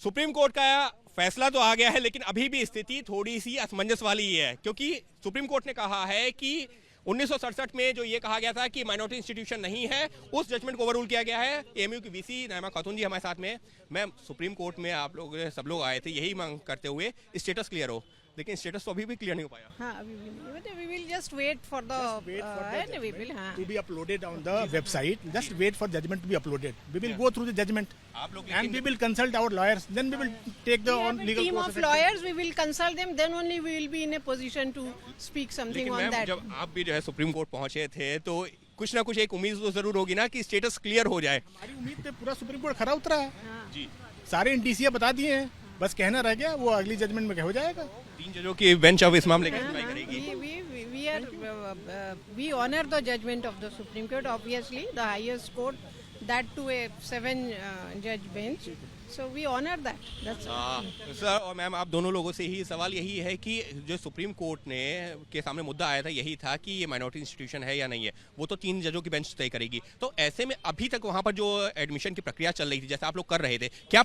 Supreme court का फैसला तो आ गया है, लेकिन अभी भी स्थिति थोड़ी सी असमंजस वाली ही है, क्योंकि सुप्रीम कोर्ट ने कहा है कि 1967 में जो ये कहा गया था कि माइनॉरिटी इंस्टीट्यूशन नहीं है, उस जजमेंट को ओवररूल किया गया है। एएमयू की वीसी नाइमा खातून जी हमारे साथ में। मैम, सुप्रीम कोर्ट में आप लोग सब लोग आए थे यही मांग करते हुए स्टेटस क्लियर हो, लेकिन स्टेटस तो अभी भी क्लियर नहीं हो पाया। हाँ, अभी भी नहीं। We will just wait for the and we will to be uploaded on the website. Just wait for judgment to be uploaded. We will go through the judgment and we will consult our lawyers. Then we will take the on legal team course of lawyers. We will consult them. Then only we will be in a position to speak something on that. जब आप भी जो है supreme court पहुंचे थे तो कुछ ना कुछ एक उम्मीद तो जरूर होगी ना कि स्टेटस क्लियर हो जाए। हमारी उम्मीद पे पूरा सुप्रीम कोर्ट खरा उतरा है जी, सारे इंडीसिया बता दिए हैं, बस कहना रह गया, वो अगली जजमेंट में क्या हो जाएगा। 3 जजों की बेंच अब इस मामले की सुनवाई करेगी। We honor the judgment of the Supreme Court, obviously the highest court, that to a 7 judge bench. So we honor that. That's sir और मैम, आप दोनों लोगों से ही सवाल यही है कि जो सुप्रीम कोर्ट ने के सामने मुद्दा आया था यही था कि ये माइनॉरिटी इंस्टीट्यूशन है या नहीं है, वो तो 3 जजों की बेंच तय करेगी। तो ऐसे में अभी तक वहां पर जो एडमिशन की प्रक्रिया चल रही थी, जैसे आप लोग कर रहे थे, क्या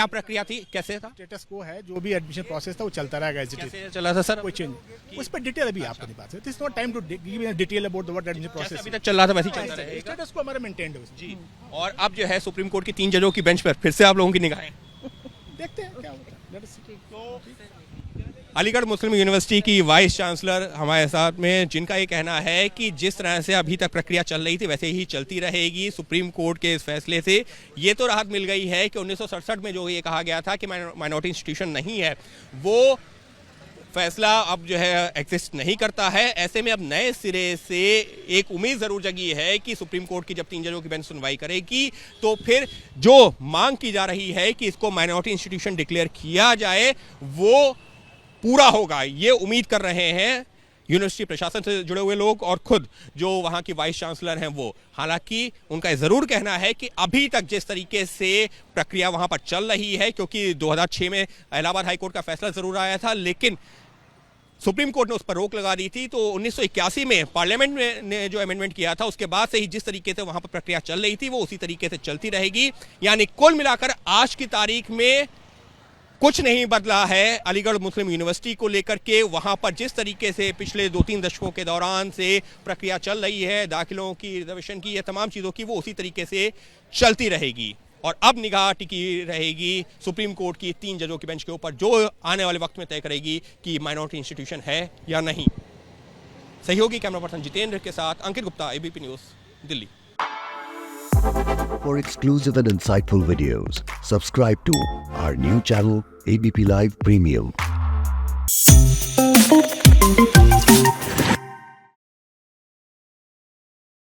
प्रक्रिया थी, कैसे था? स्टेटस को है, जो भी एडमिशन प्रोसेस था वो चलता रहेगा। कैसे चला था सर? कोई चेंज उस पर डिटेल अभी आपको नहीं बात है। It's not time to give detail about the what admission process अभी तक चल रहा था वैसे ही चलता रहेगा। स्टेटस को हमारा मेंटेन है जी। और अब जो है सुप्रीम कोर्ट की 3 जजों की बेंच पर फिर से आप लोगों की निगाहें, देखते हैं क्या होता है। अलीगढ़ मुस्लिम यूनिवर्सिटी की वाइस चांसलर हमारे साथ में, जिनका ये कहना है कि जिस तरह से अभी तक प्रक्रिया चल रही थी वैसे ही चलती रहेगी। सुप्रीम कोर्ट के इस फैसले से ये तो राहत मिल गई है कि 1967 में जो ये कहा गया था कि माइनॉरिटी इंस्टीट्यूशन नहीं है, वो फैसला अब जो है एग्जिस्ट नहीं करता है। ऐसे में अब नए सिरे से एक उम्मीद जरूर जगी है कि सुप्रीम कोर्ट की जब 3 जजों की बेंच सुनवाई करेगी तो फिर जो मांग की जा रही है कि इसको माइनॉरिटी इंस्टीट्यूशन डिक्लेयर किया जाए वो पूरा होगा। ये उम्मीद कर रहे हैं यूनिवर्सिटी प्रशासन से जुड़े हुए लोग और खुद जो वहां की वाइस चांसलर हैं वो। हालांकि उनका जरूर कहना है कि अभी तक जिस तरीके से प्रक्रिया वहां पर चल रही है, क्योंकि 2006 में इलाहाबाद हाईकोर्ट का फैसला जरूर आया था लेकिन सुप्रीम कोर्ट ने उस पर रोक लगा दी थी, तो 1981 में पार्लियामेंट ने जो अमेंडमेंट किया था उसके बाद से ही जिस तरीके से वहां पर प्रक्रिया चल रही थी वो उसी तरीके से चलती रहेगी। यानी कुल मिलाकर आज की तारीख में कुछ नहीं बदला है अलीगढ़ मुस्लिम यूनिवर्सिटी को लेकर के। वहां पर जिस तरीके से पिछले 2-3 दशकों के दौरान से प्रक्रिया चल रही है, दाखिलों की, रिजर्वेशन की, ये तमाम चीज़ों की, वो उसी तरीके से चलती रहेगी। और अब निगाह टिकी रहेगी सुप्रीम कोर्ट की 3 जजों की बेंच के ऊपर, जो आने वाले वक्त में तय करेगी कि माइनॉरिटी इंस्टीट्यूशन है या नहीं। सहयोगी कैमरा पर्सन जितेंद्र के साथ Ankit Gupta, ABP news, Delhi. For exclusive and insightful videos, subscribe to our new channel ABP Live Premium.